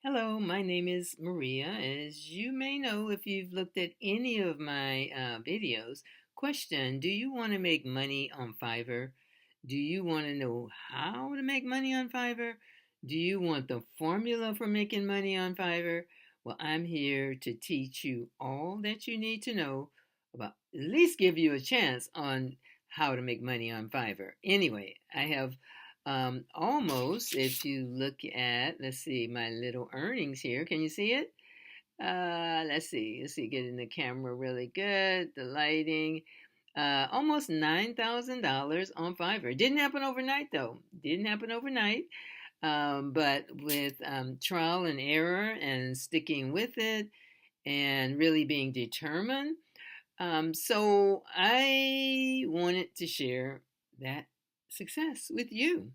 Hello, my name is Maria. As you may know, if you've looked at any of my videos, question, do you want to make money on Fiverr? Do you want to know how to make money on Fiverr? Do you want the formula for making money on Fiverr? Well, I'm here to teach you all that you need to know about, at least give you a chance on how to make money on Fiverr. Anyway, I have almost, if you look at, let's see, my little earnings here. Can you see it? Let's see, getting the camera really good, the lighting. Almost $9,000 on Fiverr. Didn't happen overnight though. Didn't happen overnight. But with trial and error and sticking with it and really being determined. So I wanted to share that success with you.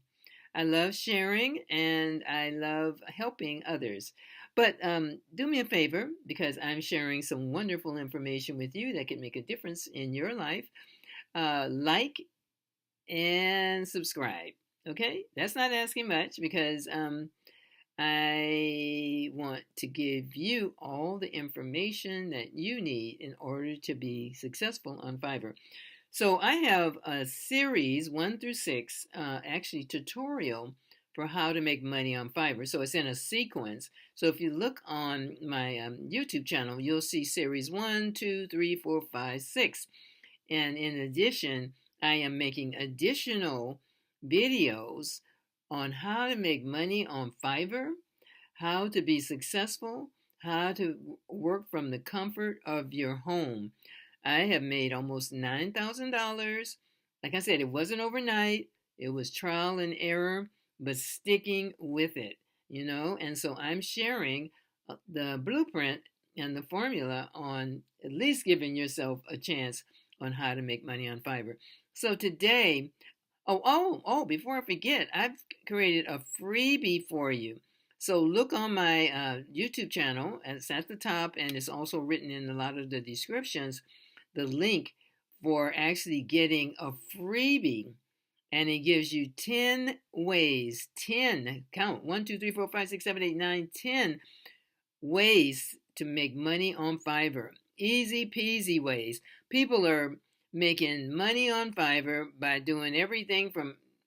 I love sharing and I love helping others. But do me a favor because I'm sharing some wonderful information with you that can make a difference in your life. Like and subscribe. Okay? That's not asking much because I want to give you all the information that you need in order to be successful on Fiverr. So I have a series 1 through 6, actually tutorial for how to make money on Fiverr. So it's in a sequence. So if you look on my YouTube channel, you'll see series 1, 2, 3, 4, 5, 6. And in addition, I am making additional videos on how to make money on Fiverr, how to be successful, how to work from the comfort of your home. I have made almost $9,000. Like I said, it wasn't overnight. It was trial and error, but sticking with it. And so I'm sharing the blueprint and the formula on at least giving yourself a chance on how to make money on Fiverr. So today, before I forget, I've created a freebie for you. So look on my YouTube channel, and it's at the top, and it's also written in a lot of the descriptions, the link for actually getting a freebie. And it gives you 10 ways, 10, count, 1, 2, 3, 4, 5, 6, 7, 8, 9, 10 ways to make money on Fiverr. Easy peasy ways. People are making money on Fiverr by doing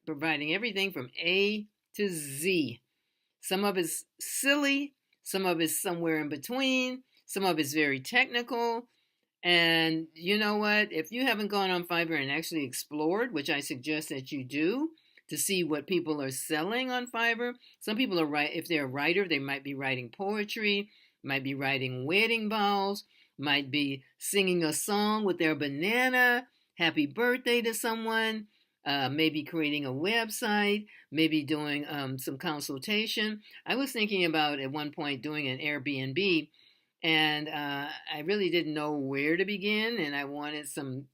providing everything from A to Z. Some of it's silly, some of it's somewhere in between, some of it's very technical. And you know what? If you haven't gone on Fiverr and actually explored, which I suggest that you do, to see what people are selling on Fiverr. Some people if they're a writer, they might be writing poetry, might be writing wedding vows, might be singing a song with their banana, happy birthday to someone, maybe creating a website, maybe doing some consultation. I was thinking about at one point doing an Airbnb, and I really didn't know where to begin, and I wanted some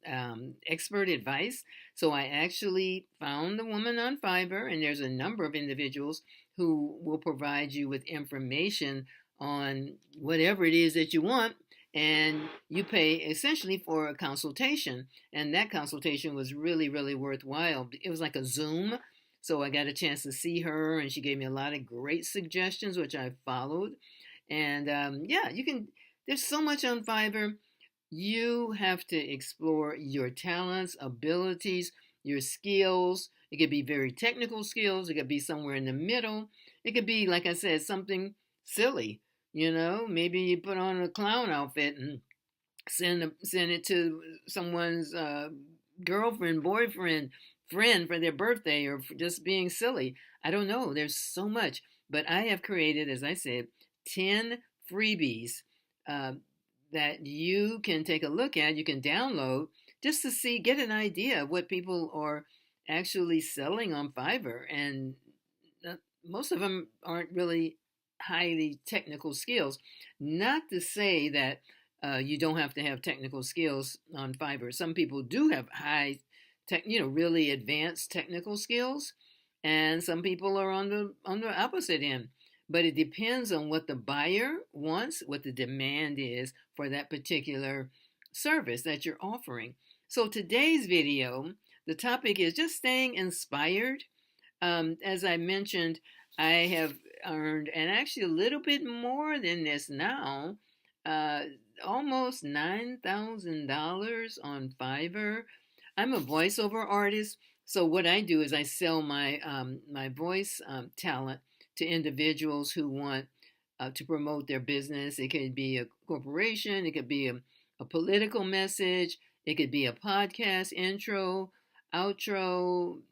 expert advice. So I actually found the woman on Fiverr, and there's a number of individuals who will provide you with information on whatever it is that you want, and you pay essentially for a consultation. And that consultation was really, really worthwhile. It was like a Zoom, so I got a chance to see her, and she gave me a lot of great suggestions, which I followed. And there's so much on Fiverr. You have to explore your talents, abilities, your skills. It could be very technical skills. It could be somewhere in the middle. It could be, like I said, something silly. Maybe you put on a clown outfit and send it to someone's girlfriend, boyfriend, friend for their birthday, or for just being silly. I don't know. There's so much. But I have created, as I said, 10 freebies that you can take a look at, you can download just to get an idea of what people are actually selling on Fiverr. And most of them aren't really highly technical skills. Not to say that you don't have to have technical skills on Fiverr. Some people do have high really advanced technical skills, and some people are on the opposite end. But it depends on what the buyer wants, what the demand is for that particular service that you're offering. So today's video, the topic is just staying inspired. As I mentioned, I have earned, and actually a little bit more than this now, uh, almost $9,000 on Fiverr. I'm a voiceover artist, so what I do is I sell my voice talent to individuals who want to promote their business. It could be a corporation, it could be a political message, it could be a podcast intro, outro,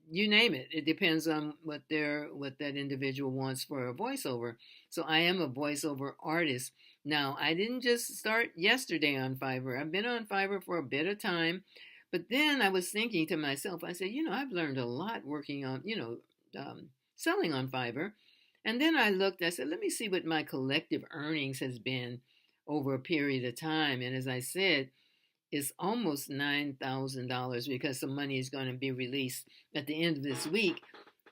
you name it. It depends on what that individual wants for a voiceover. So I am a voiceover artist. Now, I didn't just start yesterday on Fiverr. I've been on Fiverr for a bit of time, but then I was thinking to myself, I said, I've learned a lot working on, selling on Fiverr. And then I looked, I said, let me see what my collective earnings has been over a period of time. And as I said, it's almost $9,000 because some money is going to be released at the end of this week.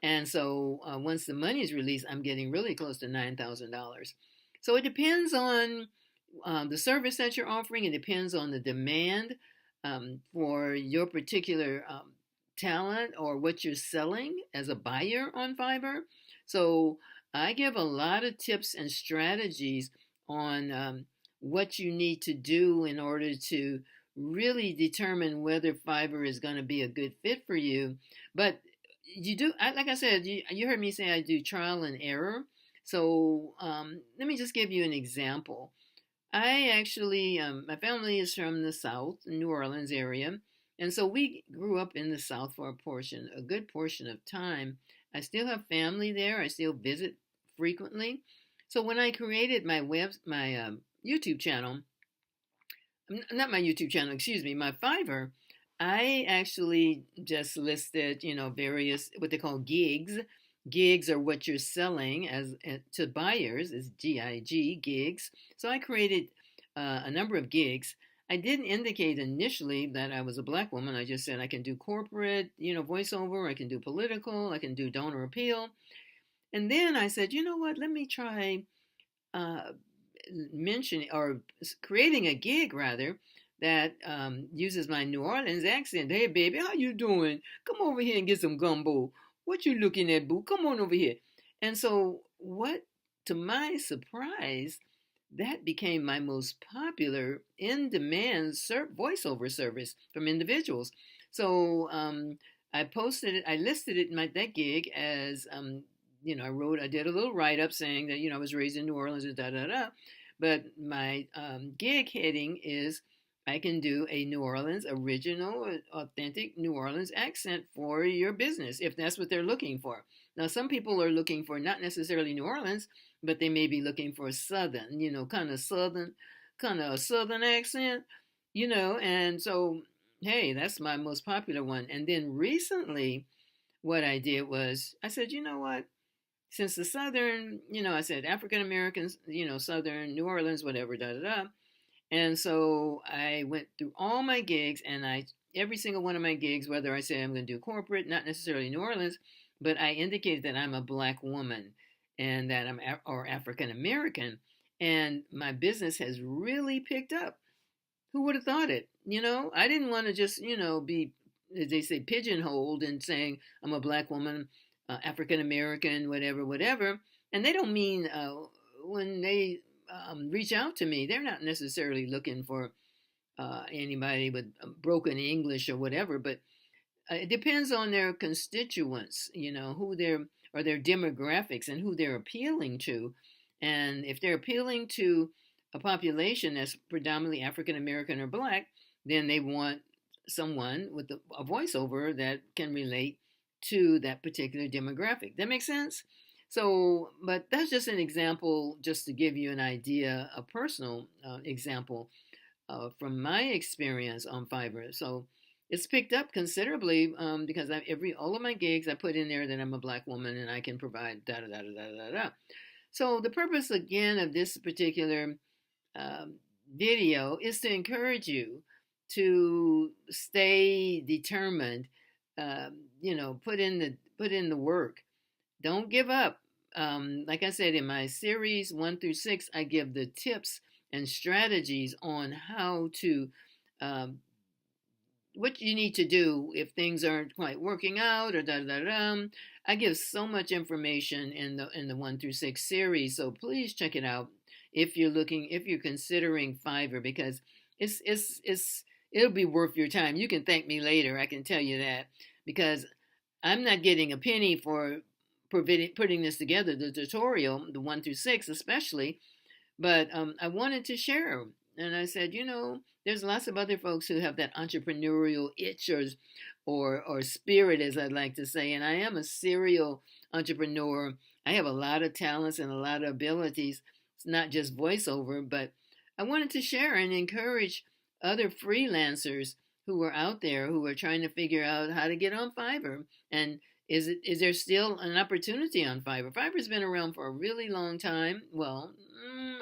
And so once the money is released, I'm getting really close to $9,000. So it depends on the service that you're offering. It depends on the demand for your particular talent or what you're selling as a buyer on Fiverr. So I give a lot of tips and strategies on what you need to do in order to really determine whether Fiverr is going to be a good fit for you. But you do, like I said, you heard me say I do trial and error. So let me just give you an example. I actually, my family is from the South, New Orleans area. And so we grew up in the South for a good portion of time. I still have family there. I still visit frequently. So when I created my YouTube channel, not my YouTube channel, excuse me, my Fiverr, I actually just listed, various what they call gigs. Gigs are what you're selling as to buyers, is GIG, gigs. So I created a number of gigs. I didn't indicate initially that I was a black woman. I just said I can do corporate, voiceover. I can do political. I can do donor appeal. And then I said, you know what? Let me try mentioning or creating a gig rather that uses my New Orleans accent. Hey, baby, how you doing? Come over here and get some gumbo. What you looking at, boo? Come on over here. And so to my surprise, that became my most popular in-demand voiceover service from individuals. So I listed it in that gig as, I did a little write-up saying that, I was raised in New Orleans and da-da-da. But my gig heading is I can do a New Orleans original, authentic New Orleans accent for your business, if that's what they're looking for. Now, some people are looking for not necessarily New Orleans, but they may be looking for a Southern, kind of a Southern accent, and so, hey, that's my most popular one. And then recently, what I did was I said, you know what? Since the Southern, I said African Americans, Southern, New Orleans, whatever, da da da. And so I went through all my gigs, and every single one of my gigs, whether I say I'm going to do corporate, not necessarily New Orleans, but I indicated that I'm a black woman and that I'm or African American, and my business has really picked up. Who would have thought it? I didn't want to just, be, as they say, pigeonholed and saying I'm a black woman, African American, whatever. And they don't mean when they reach out to me, they're not necessarily looking for anybody with broken English or whatever, but it depends on their constituents, who their demographics and who they're appealing to. And if they're appealing to a population that's predominantly African American or black, then they want someone with a voiceover that can relate to that particular demographic. That makes sense? So, but that's just an example, just to give you an idea, a personal example from my experience on Fiverr. So it's picked up considerably because all of my gigs I put in there that I'm a black woman and I can provide da da da da da da. So the purpose again of this particular video is to encourage you to stay determined. Put in the work. Don't give up. Like I said, in my series 1 through 6, I give the tips and strategies on how to, what you need to do if things aren't quite working out or da da da. I give so much information in the 1 through 6 series, so please check it out if you're considering Fiverr, because it'll be worth your time. You can thank me later, I can tell you that, because I'm not getting a penny for putting this together, the tutorial, the 1 through 6 especially, but I wanted to share. And I said, there's lots of other folks who have that entrepreneurial itch or spirit, as I'd like to say. And I am a serial entrepreneur. I have a lot of talents and a lot of abilities. It's not just voiceover, but I wanted to share and encourage other freelancers who are out there who are trying to figure out how to get on Fiverr. And is there still an opportunity on Fiverr? Fiverr's been around for a really long time. Well,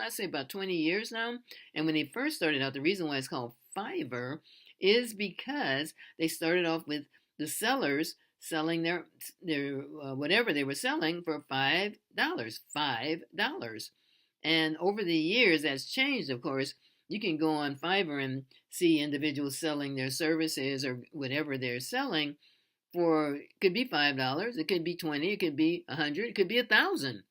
I'd say about 20 years now. And when they first started out, the reason why it's called Fiverr is because they started off with the sellers selling their whatever they were selling for $5. $5. And over the years, that's changed, of course. You can go on Fiverr and see individuals selling their services or whatever they're selling for, it could be $5, it could be 20, it could be 100, it could be 1,000.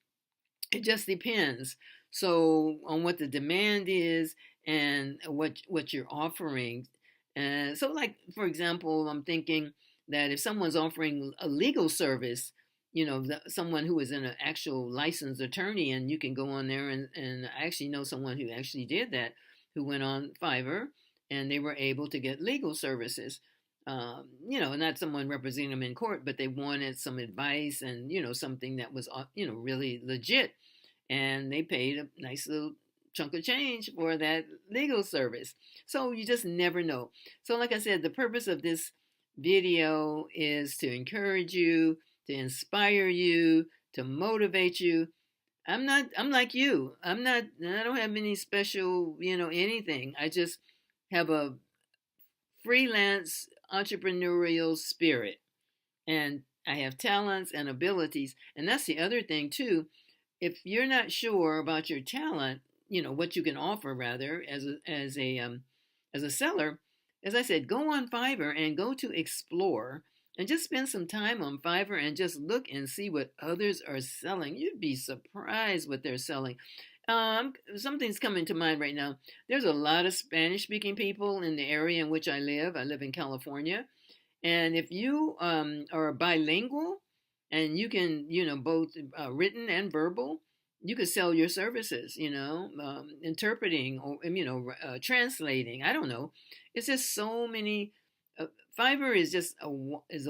It just depends. So on what the demand is and what you're offering. So like, for example, I'm thinking that if someone's offering a legal service, someone who is an actual licensed attorney, and you can go on there and I actually know someone who actually did that, who went on Fiverr and they were able to get legal services. Not someone representing them in court, but they wanted some advice and, something that was, really legit. And they paid a nice little chunk of change for that legal service. So you just never know. So like I said, the purpose of this video is to encourage you, to inspire you, to motivate you. I'm like you. I don't have any special, anything. I just have a freelance entrepreneurial spirit, and I have talents and abilities. And that's the other thing too. If you're not sure about your talent, what you can offer rather as a seller, as I said, go on Fiverr and go to explore and just spend some time on Fiverr and just look and see what others are selling. You'd be surprised what they're selling. Something's coming to mind right now. There's a lot of Spanish-speaking people in the area in which I live. I live in California. And if you are bilingual and you can, both written and verbal, you could sell your services, interpreting or, translating. I don't know. It's just so many. Fiverr is just is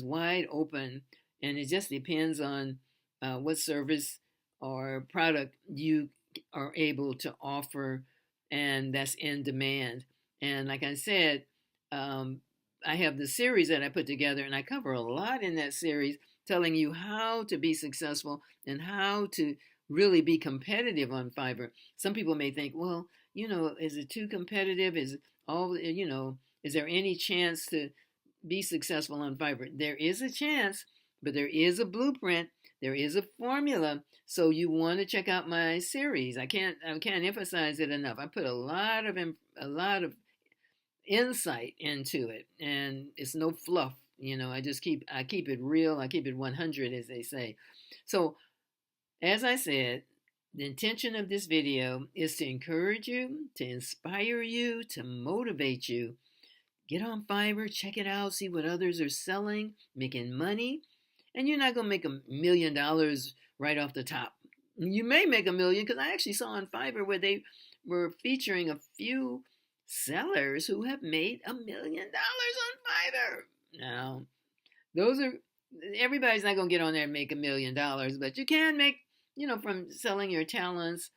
wide open, and it just depends on what service or product you are able to offer, and that's in demand. And like I said, I have the series that I put together, and I cover a lot in that series, telling you how to be successful and how to really be competitive on Fiverr. Some people may think, well, is it too competitive? Is there any chance to be successful on Fiverr? There is a chance, but there is a blueprint. There is a formula. So you want to check out my series. I can't emphasize it enough. I put a lot of insight into it, and it's no fluff. I keep it real. I keep it 100, as they say. So, as I said, the intention of this video is to encourage you, to inspire you, to motivate you. Get on Fiverr, check it out, see what others are selling, making money. And you're not going to make $1 million right off the top. You may make $1 million, because I actually saw on Fiverr where they were featuring a few sellers who have made $1 million on Fiverr. Now, everybody's not going to get on there and make $1 million, but you can make, from selling your talents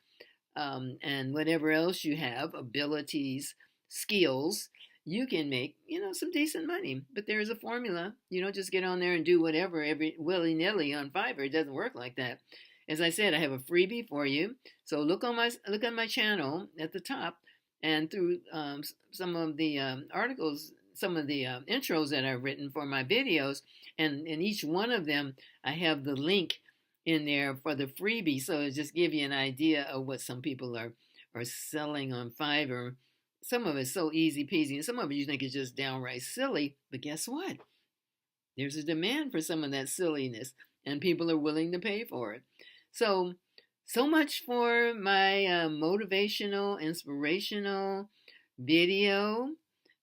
and whatever else you have, abilities, skills, you can make, some decent money. But there is a formula. You don't just get on there and do whatever willy-nilly on Fiverr. It doesn't work like that. As I said, I have a freebie for you. So look on my channel at the top, and through some of the articles, some of the intros that I've written for my videos, and in each one of them, I have the link in there for the freebie. So it just give you an idea of what some people are selling on Fiverr. Some of it's so easy peasy, and some of it you think is just downright silly. But guess what? there's a demand for some of that silliness, and people are willing to pay for it. So, so much for my motivational, inspirational video.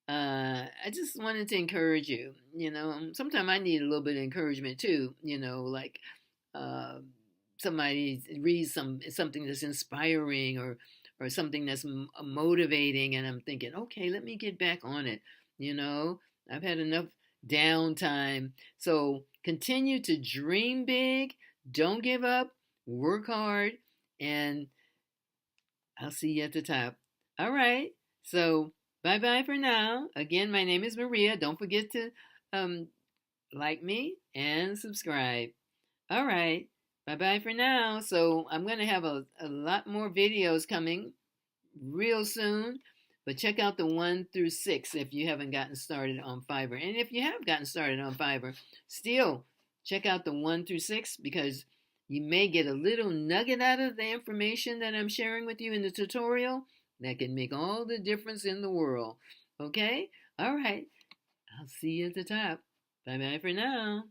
I just wanted to encourage you. Sometimes I need a little bit of encouragement too. Like uh, somebody reads something that's inspiring or something that's motivating, and I'm thinking, okay, let me get back on it. I've had enough downtime. So continue to dream big. Don't give up. Work hard, and I'll see you at the top. All right. So bye bye for now. Again, my name is Maria. Don't forget to um, like me and subscribe. All right. Bye bye for now. So I'm going to have a lot more videos coming real soon. But check out the 1 through 6 if you haven't gotten started on Fiverr. And if you have gotten started on Fiverr, still check out the 1 through 6 because you may get a little nugget out of the information that I'm sharing with you in the tutorial that can make all the difference in the world. Okay? All right. I'll see you at the top. Bye bye for now.